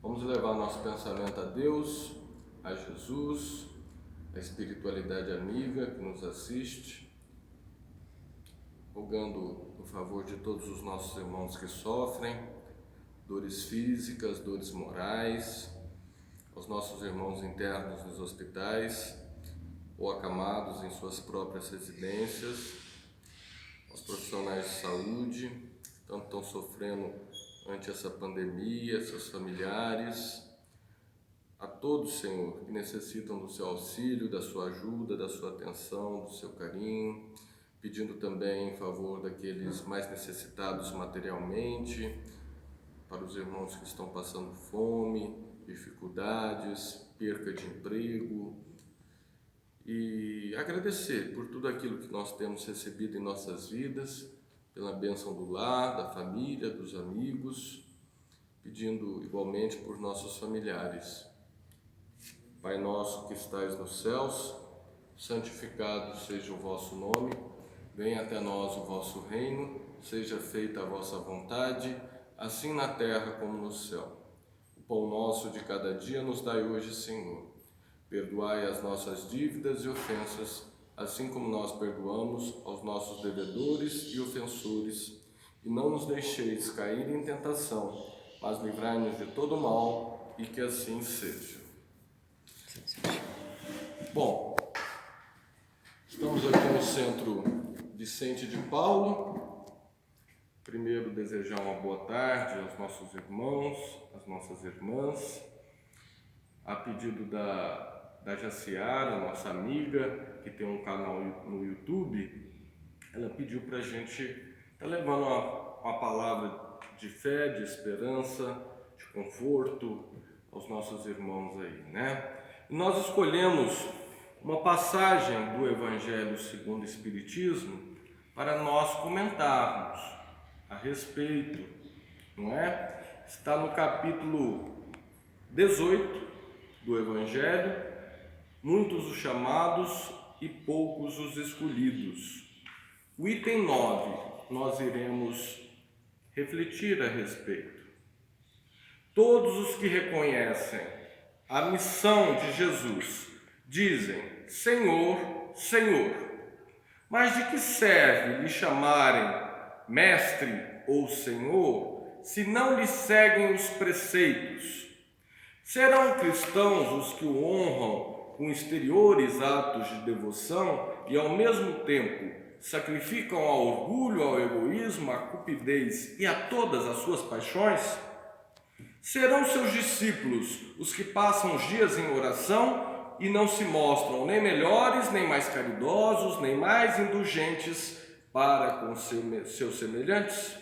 Vamos levar nosso pensamento a Deus, a Jesus, a espiritualidade amiga que nos assiste, rogando o favor de todos os nossos irmãos que sofrem dores físicas, dores morais, aos nossos irmãos internos nos hospitais ou acamados em suas próprias residências, aos profissionais de saúde, que tanto estão sofrendo ante essa pandemia, seus familiares, a todos, Senhor, que necessitam do seu auxílio, da sua ajuda, da sua atenção, do seu carinho, pedindo também em favor daqueles mais necessitados materialmente, para os irmãos que estão passando fome, dificuldades, perca de emprego, e agradecer por tudo aquilo que nós temos recebido em nossas vidas, pela bênção do lar, da família, dos amigos, pedindo igualmente por nossos familiares. Pai nosso que estais nos céus, santificado seja o vosso nome, venha até nós o vosso reino, seja feita a vossa vontade, assim na terra como no céu. O pão nosso de cada dia nos dai hoje, Senhor. Perdoai as nossas dívidas e ofensas, assim como nós perdoamos aos nossos devedores e ofensores. E não nos deixeis cair em tentação, mas livrai-nos de todo mal, e que assim seja. Bom, estamos aqui no Centro Vicente de Paulo. Primeiro, desejar uma boa tarde aos nossos irmãos, às nossas irmãs. A pedido da Jaciara, nossa amiga, que tem um canal no YouTube, ela pediu para a gente estar levando uma palavra de fé, de esperança, de conforto aos nossos irmãos aí, né? E nós escolhemos uma passagem do Evangelho segundo o Espiritismo para nós comentarmos a respeito, não é? Está no capítulo 18 do Evangelho, muitos os chamados e poucos os escolhidos. O item 9, nós iremos refletir a respeito. Todos os que reconhecem a missão de Jesus dizem: Senhor, Senhor. Mas de que serve lhe chamarem mestre ou senhor, se não lhe seguem os preceitos? Serão cristãos os que o honram com exteriores atos de devoção e, ao mesmo tempo, sacrificam ao orgulho, ao egoísmo, à cupidez e a todas as suas paixões? Serão seus discípulos os que passam os dias em oração e não se mostram nem melhores, nem mais caridosos, nem mais indulgentes para com seus semelhantes?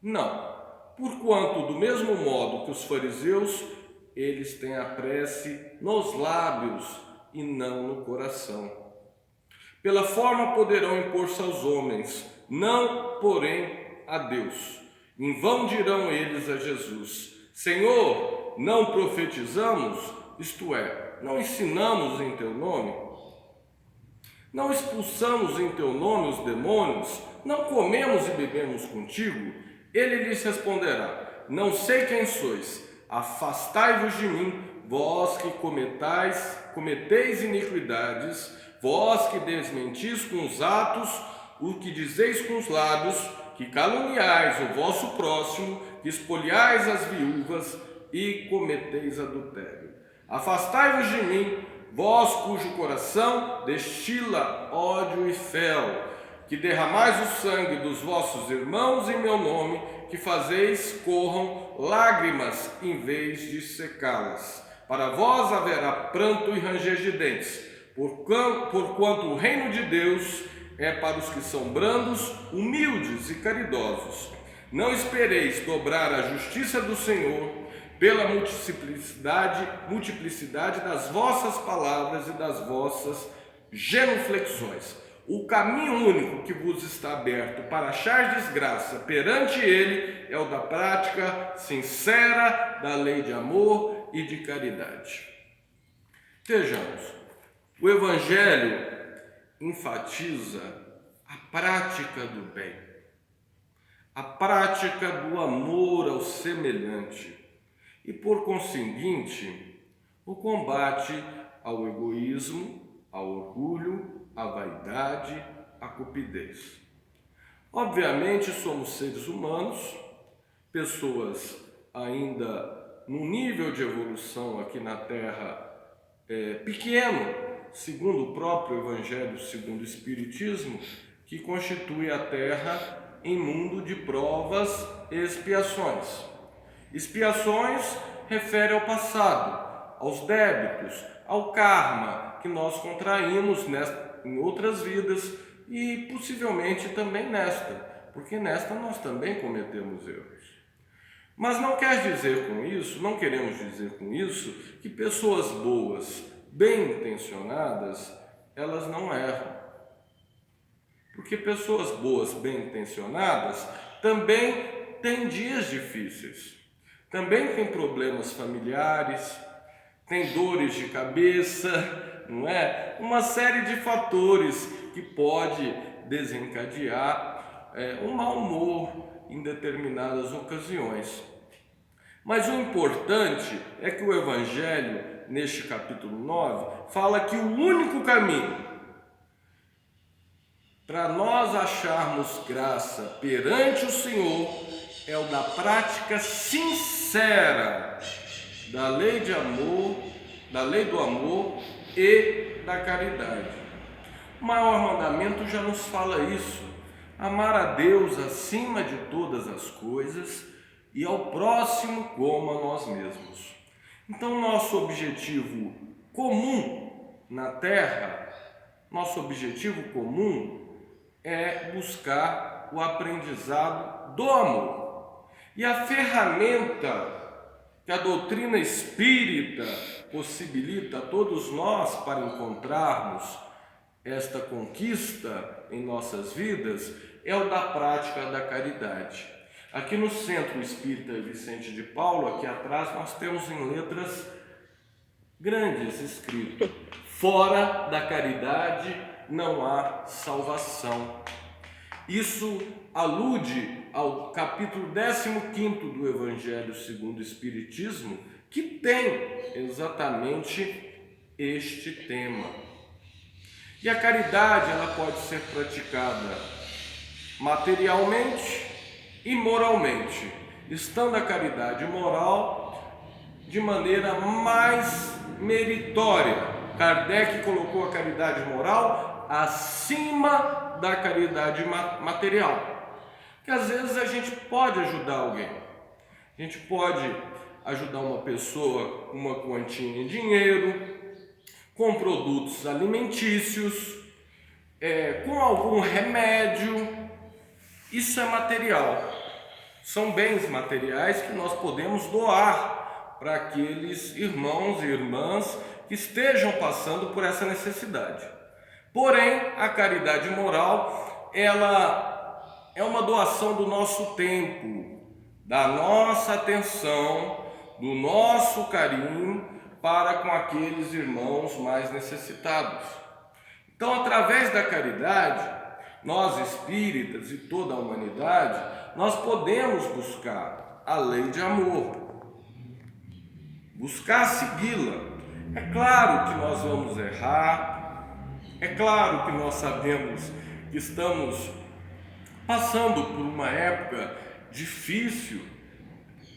Não, porquanto, do mesmo modo que os fariseus, eles têm a prece nos lábios e não no coração. Pela forma poderão impor-se aos homens, não, porém, a Deus. Em vão dirão eles a Jesus: Senhor, não profetizamos? Isto é, não ensinamos em teu nome? Não expulsamos em teu nome os demônios? Não comemos e bebemos contigo? Ele lhes responderá: Não sei quem sois. Afastai-vos de mim, vós que cometeis iniquidades, vós que desmentis com os atos o que dizeis com os lábios, que caluniais o vosso próximo, que espoliais as viúvas e cometeis adultério. Afastai-vos de mim, vós cujo coração destila ódio e fel, que derramais o sangue dos vossos irmãos em meu nome, que fazeis corram lágrimas em vez de secá-las. Para vós haverá pranto e ranger de dentes, porquanto o reino de Deus é para os que são brandos, humildes e caridosos. Não espereis dobrar a justiça do Senhor pela multiplicidade das vossas palavras e das vossas genuflexões. O caminho único que vos está aberto para achar desgraça perante Ele é o da prática sincera da lei de amor e de caridade. Vejamos, o Evangelho enfatiza a prática do bem, a prática do amor ao semelhante. e, por conseguinte, o combate ao egoísmo, ao orgulho, à vaidade, à cupidez. Obviamente, somos seres humanos, pessoas ainda num nível de evolução aqui na Terra pequeno, segundo o próprio Evangelho, segundo o Espiritismo, que constitui a Terra em mundo de provas e expiações. Expiações refere ao passado, aos débitos, ao karma que nós contraímos em outras vidas e possivelmente também nesta, porque nesta nós também cometemos erros. Mas não quer dizer com isso, não queremos dizer com isso, que pessoas boas, bem intencionadas, elas não erram. Porque pessoas boas, bem intencionadas, também têm dias difíceis, também têm problemas familiares, têm dores de cabeça, não é? Uma série de fatores que pode desencadear um mau humor em determinadas ocasiões. Mas o importante é que o Evangelho, neste capítulo 9, fala que o único caminho para nós acharmos graça perante o Senhor é o da prática sincera da lei de amor, da lei do amor e da caridade. O maior mandamento já nos fala isso: amar a Deus acima de todas as coisas e ao próximo como a nós mesmos. Então, nosso objetivo comum na Terra, nosso objetivo comum é buscar o aprendizado do amor. E a ferramenta que a doutrina espírita possibilita a todos nós para encontrarmos esta conquista em nossas vidas é o da prática da caridade. Aqui no Centro Espírita Vicente de Paulo, aqui atrás, nós temos em letras grandes escrito: fora da caridade não há salvação. Isso alude ao capítulo 15º do Evangelho segundo o Espiritismo, que tem exatamente este tema. E a caridade, ela pode ser praticada materialmente e moralmente, estando a caridade moral de maneira mais meritória. Kardec colocou a caridade moral acima da caridade material. Que às vezes a gente pode ajudar alguém, a gente pode ajudar uma pessoa com uma quantia em dinheiro, com produtos alimentícios, com algum remédio. Isso é material, são bens materiais que nós podemos doar para aqueles irmãos e irmãs que estejam passando por essa necessidade. Porém, a caridade moral, ela é uma doação do nosso tempo, da nossa atenção, do nosso carinho para com aqueles irmãos mais necessitados. Então, através da caridade, nós espíritas e toda a humanidade, nós podemos buscar a lei de amor, buscar segui-la. É claro que nós vamos errar, é claro que nós sabemos que estamos passando por uma época difícil,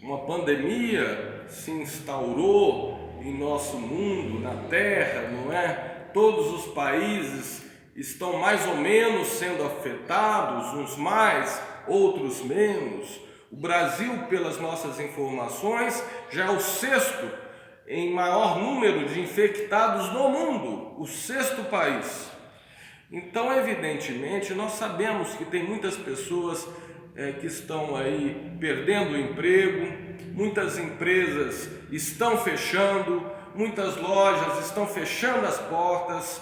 uma pandemia se instaurou em nosso mundo, na Terra, não é? Todos os países estão mais ou menos sendo afetados, uns mais, outros menos. O Brasil, pelas nossas informações, já é o 6º em maior número de infectados no mundo, o 6º país. Então, evidentemente, nós sabemos que tem muitas pessoas que estão aí perdendo o emprego, muitas empresas estão fechando, muitas lojas estão fechando as portas,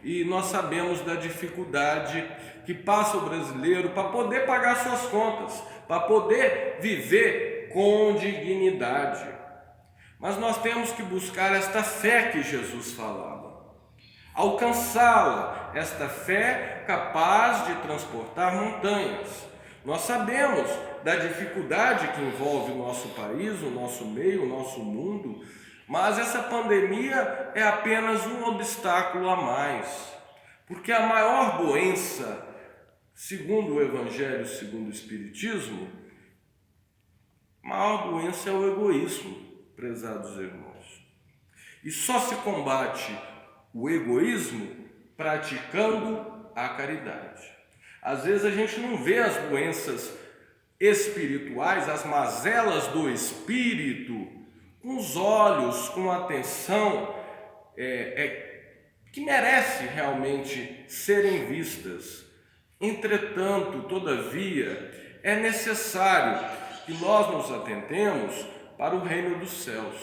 e nós sabemos da dificuldade que passa o brasileiro para poder pagar suas contas, para poder viver com dignidade. Mas nós temos que buscar esta fé que Jesus falava, alcançá-la, esta fé capaz de transportar montanhas. Nós sabemos da dificuldade que envolve o nosso país, o nosso meio, o nosso mundo, mas essa pandemia é apenas um obstáculo a mais, porque a maior doença, segundo o Evangelho, segundo o Espiritismo, a maior doença é o egoísmo, prezados irmãos. E só se combate o egoísmo praticando a caridade. Às vezes a gente não vê as doenças espirituais, as mazelas do espírito, com os olhos, com a atenção que merece realmente serem vistas. Entretanto, todavia, é necessário que nós nos atentemos para o reino dos céus,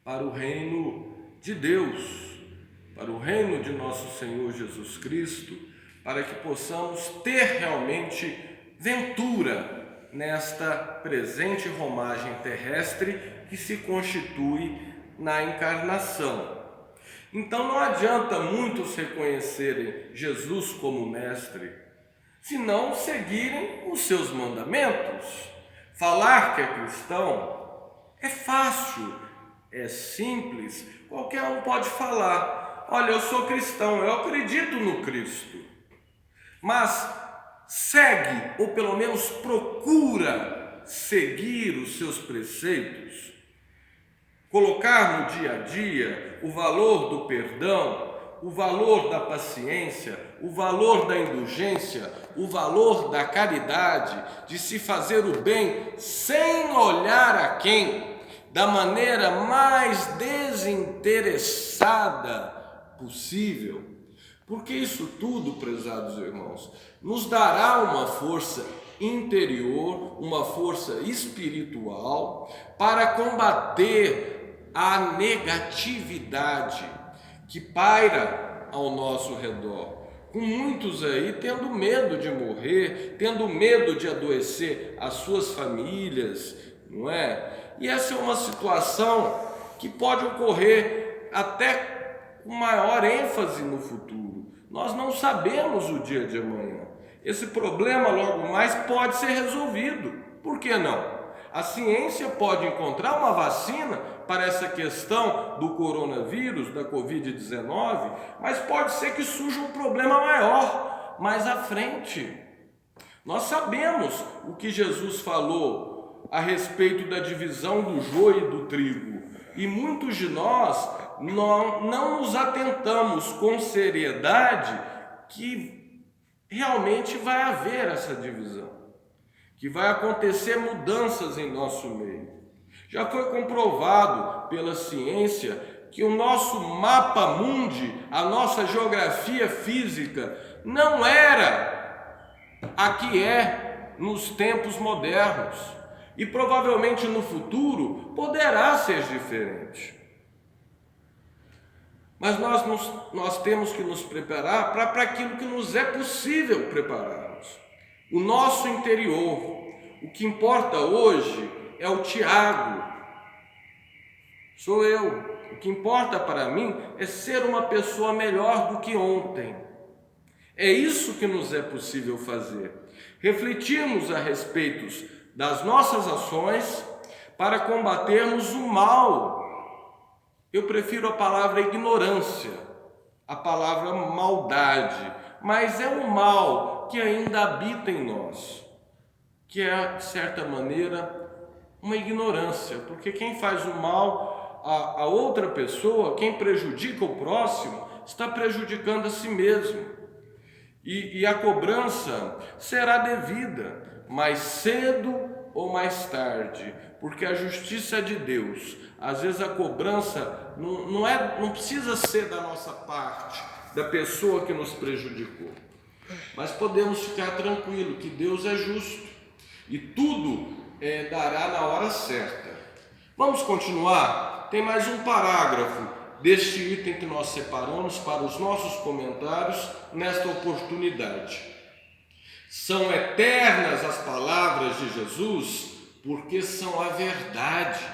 para o reino de Deus, para o reino de nosso Senhor Jesus Cristo, para que possamos ter realmente ventura nesta presente romagem terrestre que se constitui na encarnação. Então não adianta muitos reconhecerem Jesus como mestre, se não seguirem os seus mandamentos. Falar que é cristão é fácil, é simples, qualquer um pode falar: olha, eu sou cristão, eu acredito no Cristo. Mas segue, ou pelo menos procura seguir os seus preceitos, colocar no dia a dia o valor do perdão, o valor da paciência, o valor da indulgência, o valor da caridade, de se fazer o bem sem olhar a quem, da maneira mais desinteressada possível. Porque isso tudo, prezados irmãos, nos dará uma força interior, uma força espiritual para combater a negatividade que paira ao nosso redor. Com muitos aí tendo medo de morrer, tendo medo de adoecer as suas famílias, não é? E essa é uma situação que pode ocorrer até com maior ênfase no futuro. Nós não sabemos o dia de amanhã. Esse problema logo mais pode ser resolvido. Por que não? A ciência pode encontrar uma vacina para essa questão do coronavírus, da Covid-19, mas pode ser que surja um problema maior mais à frente. Nós sabemos o que Jesus falou a respeito da divisão do joio e do trigo, e muitos de nós não nos atentamos com seriedade que realmente vai haver essa divisão, que vai acontecer mudanças em nosso meio. Já foi comprovado pela ciência que o nosso mapa mundi, a nossa geografia física, não era a que é nos tempos modernos, e provavelmente no futuro poderá ser diferente. Mas nós temos que nos preparar para aquilo que nos é possível prepararmos. O nosso interior. O que importa hoje é o Tiago. Sou eu. O que importa para mim é ser uma pessoa melhor do que ontem. É isso que nos é possível fazer. Refletirmos a respeito das nossas ações para combatermos o mal. Eu prefiro a palavra ignorância, a palavra maldade, mas é um mal que ainda habita em nós, que é, de certa maneira, uma ignorância, porque quem faz o mal a outra pessoa, quem prejudica o próximo, está prejudicando a si mesmo. E a cobrança será devida, mais cedo ou mais tarde, porque a justiça é de Deus. Às vezes a cobrança não precisa ser da nossa parte, da pessoa que nos prejudicou, mas podemos ficar tranquilos que Deus é justo e tudo dará na hora certa. Vamos continuar? Tem mais um parágrafo deste item que nós separamos para os nossos comentários nesta oportunidade. São eternas as palavras de Jesus, porque são a verdade.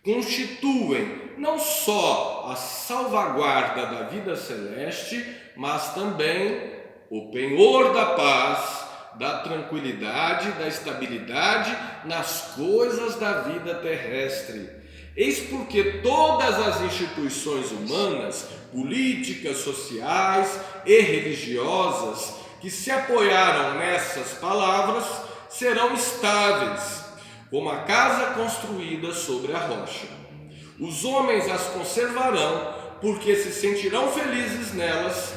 Constituem não só a salvaguarda da vida celeste, mas também o penhor da paz, da tranquilidade, da estabilidade nas coisas da vida terrestre. Eis porque todas as instituições humanas, políticas, sociais e religiosas, que se apoiaram nessas palavras, serão estáveis, como a casa construída sobre a rocha. Os homens as conservarão, porque se sentirão felizes nelas.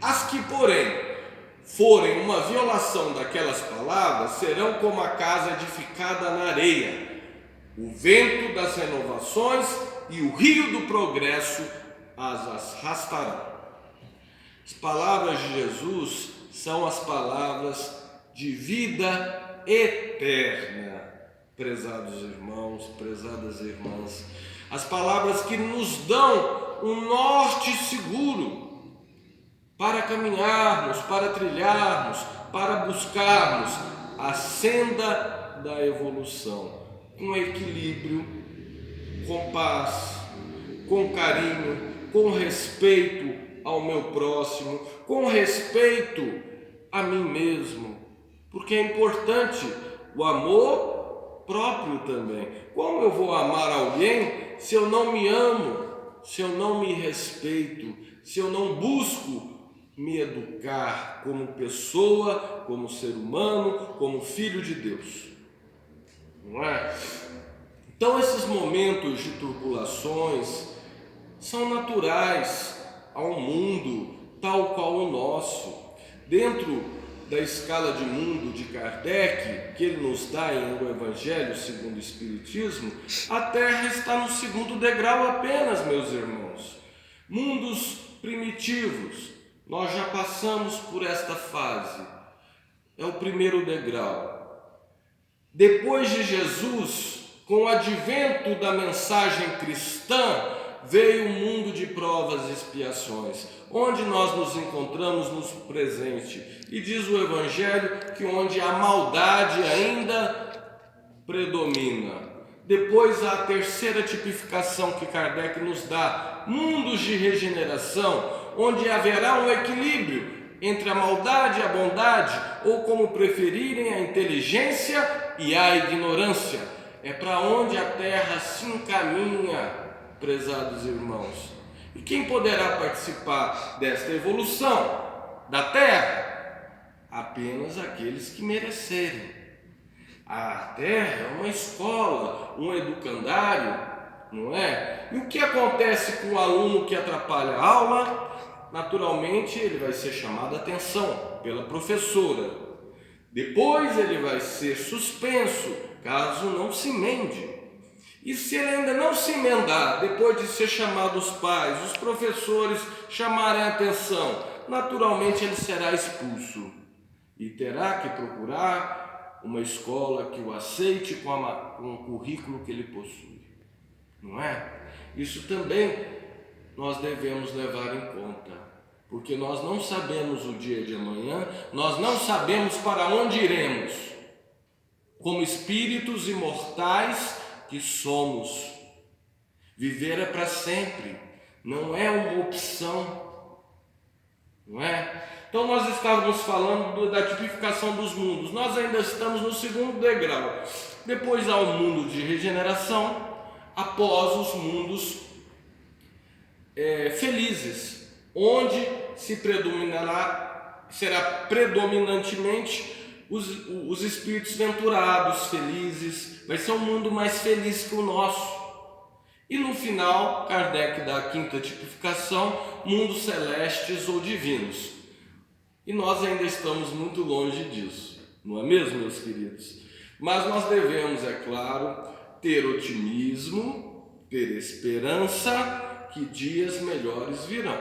As que, porém, forem uma violação daquelas palavras, serão como a casa edificada na areia. O vento das renovações e o rio do progresso as arrastarão. As palavras de Jesus são as palavras de vida eterna, prezados irmãos, prezadas irmãs. As palavras que nos dão um norte seguro para caminharmos, para trilharmos, para buscarmos a senda da evolução, com equilíbrio, com paz, com carinho, com respeito ao meu próximo, com respeito a mim mesmo, porque é importante o amor próprio também. Como eu vou amar alguém se eu não me amo, se eu não me respeito, se eu não busco me educar como pessoa, como ser humano, como filho de Deus? Não é? Então esses momentos de turbulações são naturais ao mundo tal qual o nosso. Dentro da escala de mundo de Kardec, que ele nos dá em O Evangelho segundo o Espiritismo, a Terra está no segundo degrau apenas, meus irmãos. Mundos primitivos, nós já passamos por esta fase, é o primeiro degrau. Depois de Jesus, com o advento da mensagem cristã, veio um mundo de provas e expiações, onde nós nos encontramos no presente. E diz o Evangelho que onde a maldade ainda predomina. Depois a terceira tipificação que Kardec nos dá, mundos de regeneração, onde haverá um equilíbrio entre a maldade e a bondade, ou como preferirem, a inteligência e a ignorância. É para onde a Terra se encaminha, prezados irmãos. E quem poderá participar desta evolução da Terra? Apenas aqueles que merecerem. A Terra é uma escola, um educandário, não é? E o que acontece com o aluno que atrapalha a aula? Naturalmente ele vai ser chamado a atenção pela professora. Depois ele vai ser suspenso, caso não se emende. E se ele ainda não se emendar, depois de ser chamado os pais, os professores chamarem a atenção, naturalmente ele será expulso e terá que procurar uma escola que o aceite com o currículo que ele possui. Não é? Isso também nós devemos levar em conta, porque nós não sabemos o dia de amanhã, nós não sabemos para onde iremos, como espíritos imortais que somos. Viver é para sempre, não é uma opção, não é? Então nós estávamos falando da tipificação dos mundos, nós ainda estamos no segundo degrau. Depois há o mundo de regeneração, após os mundos felizes, onde será predominantemente os espíritos venturados, felizes. Vai ser um mundo mais feliz que o nosso. E no final, Kardec dá a quinta tipificação, mundos celestes ou divinos. E nós ainda estamos muito longe disso, não é mesmo, meus queridos? Mas nós devemos, é claro, ter otimismo, ter esperança que dias melhores virão.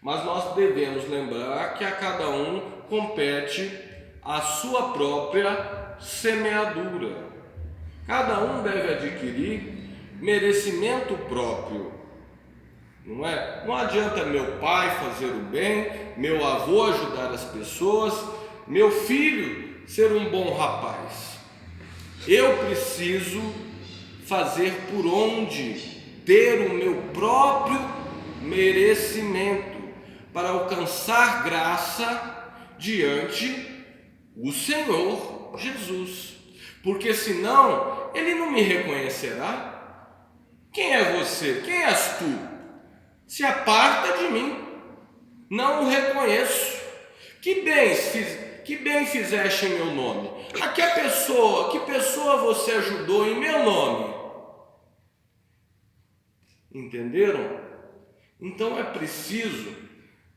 Mas nós devemos lembrar que a cada um compete a sua própria semeadura. Cada um deve adquirir merecimento próprio, não é? Não adianta meu pai fazer o bem, meu avô ajudar as pessoas, meu filho ser um bom rapaz. Eu preciso fazer por onde, ter o meu próprio merecimento para alcançar graça diante o Senhor Jesus, porque senão ele não me reconhecerá. Quem é você? Quem és tu? Se aparta de mim, não o reconheço. Que bem fizeste em meu nome? Que pessoa você ajudou em meu nome? Entenderam? Então é preciso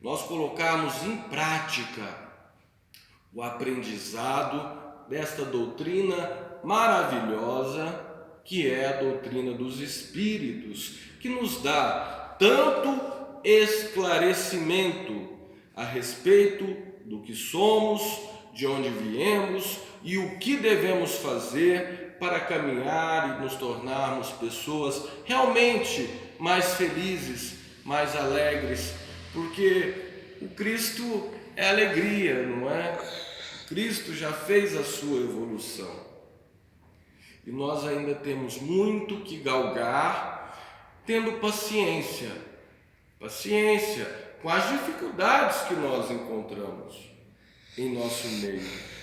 nós colocarmos em prática o aprendizado desta doutrina maravilhosa, que é a doutrina dos Espíritos, que nos dá tanto esclarecimento a respeito do que somos, de onde viemos e o que devemos fazer para caminhar e nos tornarmos pessoas realmente mais felizes, mais alegres, porque o Cristo é alegria, não é? Cristo já fez a sua evolução e nós ainda temos muito que galgar, tendo paciência com as dificuldades que nós encontramos em nosso meio.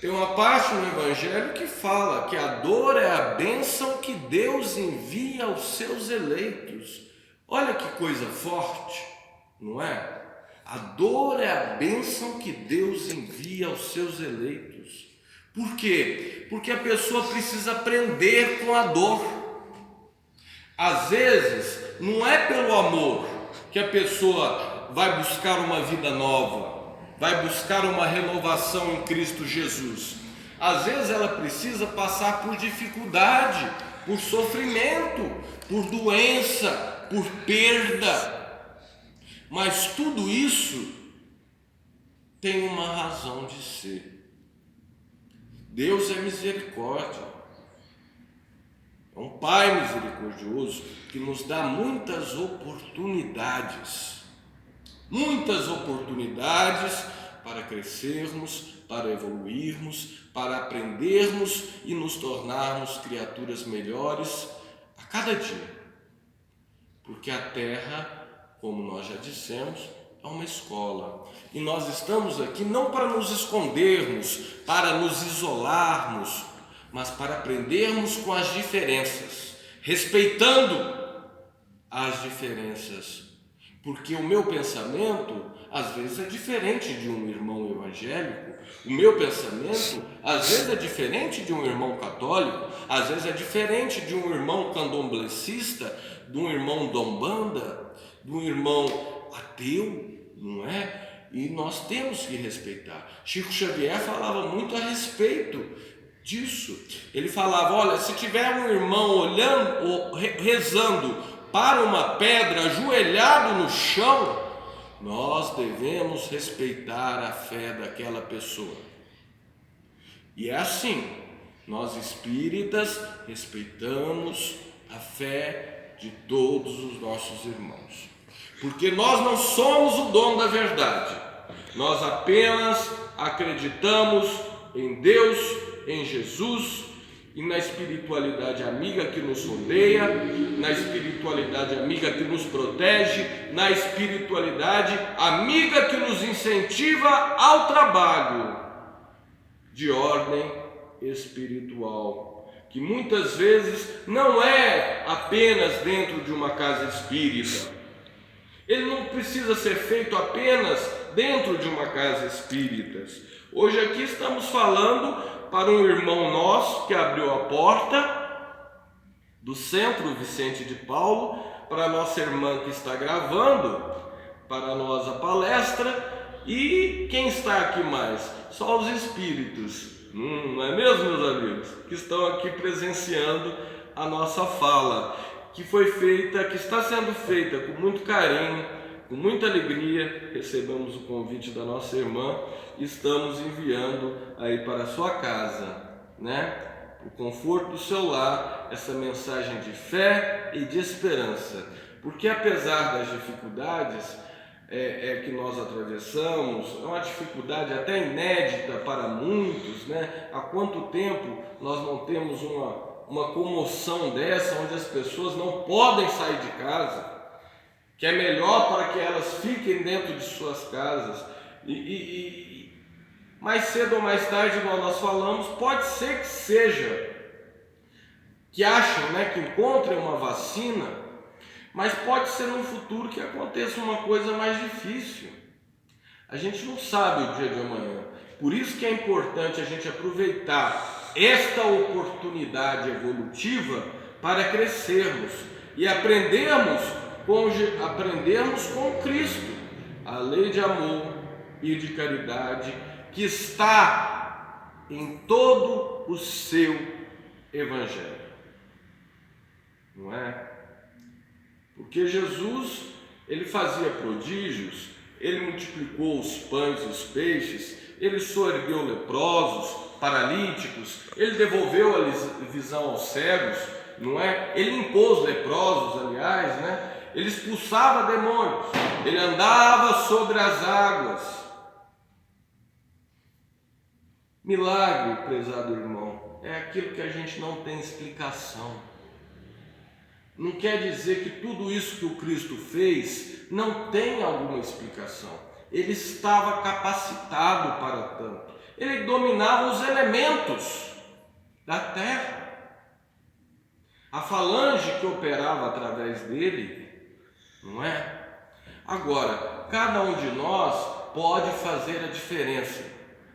Tem uma parte no Evangelho que fala que a dor é a bênção que Deus envia aos seus eleitos. Olha que coisa forte, não é? A dor é a bênção que Deus envia aos seus eleitos. Por quê? Porque a pessoa precisa aprender com a dor. Às vezes, não é pelo amor que a pessoa vai buscar uma vida nova, vai buscar uma renovação em Cristo Jesus. Às vezes ela precisa passar por dificuldade, por sofrimento, por doença, por perda. Mas tudo isso tem uma razão de ser. Deus é misericórdia. É um Pai misericordioso que nos dá muitas oportunidades para crescermos, para evoluirmos, para aprendermos e nos tornarmos criaturas melhores a cada dia. Porque a Terra, como nós já dissemos, é uma escola. E nós estamos aqui não para nos escondermos, para nos isolarmos, mas para aprendermos com as diferenças, respeitando as diferenças. Porque o meu pensamento, às vezes, é diferente de um irmão evangélico. O meu pensamento, às vezes, é diferente de um irmão católico. Às vezes, é diferente de um irmão candomblessista, de um irmão dombanda, de um irmão ateu, não é? E nós temos que respeitar. Chico Xavier falava muito a respeito disso. Ele falava, olha, se tiver um irmão olhando ou rezando para uma pedra, ajoelhado no chão, nós devemos respeitar a fé daquela pessoa. E é assim, nós espíritas respeitamos a fé de todos os nossos irmãos, porque nós não somos o dono da verdade, nós apenas acreditamos em Deus, em Jesus e na espiritualidade amiga que nos rodeia, na espiritualidade amiga que nos protege, na espiritualidade amiga que nos incentiva ao trabalho de ordem espiritual, que muitas vezes não é apenas dentro de uma casa espírita. Ele não precisa ser feito apenas dentro de uma casa espírita. Hoje aqui estamos falando para um irmão nosso que abriu a porta do Centro Vicente de Paulo, para a nossa irmã que está gravando para nós a palestra, e quem está aqui mais? Só os espíritos, não é mesmo, meus amigos? Que estão aqui presenciando a nossa fala, que foi feita, que está sendo feita com muito carinho, com muita alegria. Recebemos o convite da nossa irmã e estamos enviando aí para a sua casa, né? O conforto do seu lar, essa mensagem de fé e de esperança, porque apesar das dificuldades que nós atravessamos, é uma dificuldade até inédita para muitos, né? Há quanto tempo nós não temos uma comoção dessa, onde as pessoas não podem sair de casa, que é melhor para que elas fiquem dentro de suas casas, e mais cedo ou mais tarde, igual nós falamos, pode ser que seja, que achem, né, que encontrem uma vacina, mas pode ser no futuro que aconteça uma coisa mais difícil. A gente não sabe o dia de amanhã. Por isso que é importante a gente aproveitar esta oportunidade evolutiva para crescermos e aprendermos com Cristo, a lei de amor e de caridade que está em todo o seu Evangelho. Não é? Porque Jesus, ele fazia prodígios, ele multiplicou os pães e os peixes, ele soergueu leprosos, paralíticos, ele devolveu a visão aos cegos, não é? Ele limpou os leprosos, aliás, né? Ele expulsava demônios, ele andava sobre as águas. Milagre, prezado irmão, é aquilo que a gente não tem explicação. Não quer dizer que tudo isso que o Cristo fez não tem alguma explicação. Ele estava capacitado para tanto. Ele dominava os elementos da terra. A falange que operava através dele, não é? Agora, cada um de nós pode fazer a diferença,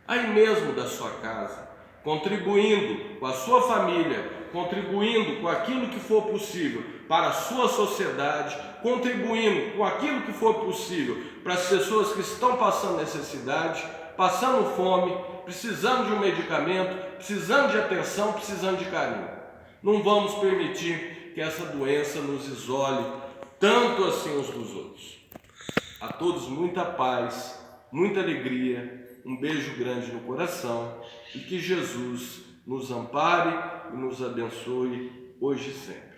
aí mesmo da sua casa, contribuindo com a sua família, contribuindo com aquilo que for possível para a sua sociedade, contribuindo com aquilo que for possível para as pessoas que estão passando necessidade, passando fome, precisando de um medicamento, precisando de atenção, precisando de carinho. Não vamos permitir que essa doença nos isole tanto assim uns dos outros. A todos muita paz, muita alegria, um beijo grande no coração e que Jesus nos ampare e nos abençoe hoje e sempre.